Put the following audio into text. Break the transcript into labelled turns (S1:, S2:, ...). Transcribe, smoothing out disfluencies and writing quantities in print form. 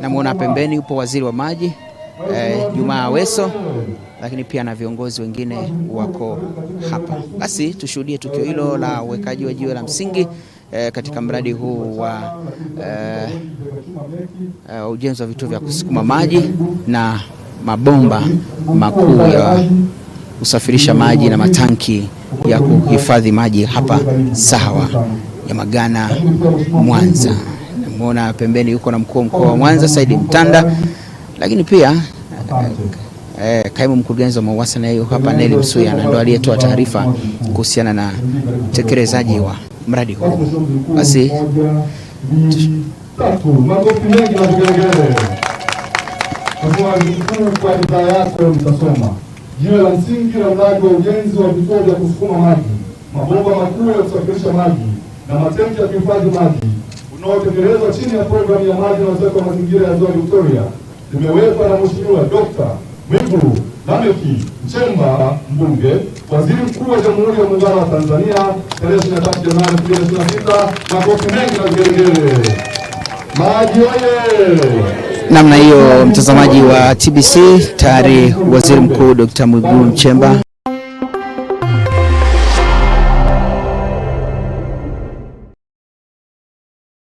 S1: Namuona pembeni upo waziri wa maji Juma Aweso, lakini pia na viongozi wengine wako hapa. Basi tushuhudie tukio hilo la uwekaji wa jiwe la msingi katika mradi huu wa ujenzi wa vituo vya kusukuma maji na mabomba makuu ya kusafirisha maji na matanki ya kuhifadhi maji hapa Sahawa Nyamagana, Mwanza. Namuona pembeni yuko na mkuu wa mkoa wa Mwanza Saidi Mtanda, lakini pia kaimu mkurugenzi wa MUWASA na yuko hapa Neli Msuya, na ndo aliyetoa taarifa kuhusiana na utekelezaji wa mradi huu. Basi
S2: magofu mengi na vigelegele. Kwa ridhaa yako mtasoma jiwe la msingi la mradi wa ujenzi wa vituo vya kusukuma maji, mabomba makuu ya kusafirisha maji na matenki ya kuhifadhi maji unaotekelezwa chini ya programu ya maji na usafi wa mazingira ya Ziwa Victoria limewekwa na Mheshimiwa Dr. Mwigulu Lameck Nchemba, mbunge, waziri mkuu wa Jamhuri ya Muungano wa Tanzania, tarehe 23 Januari 2026. Magofu mengi na vigelegele. Maji oye!
S1: Namna hiyo, mtazamaji wa TBC, tayari waziri mkuu Dr. Mwigulu Nchemba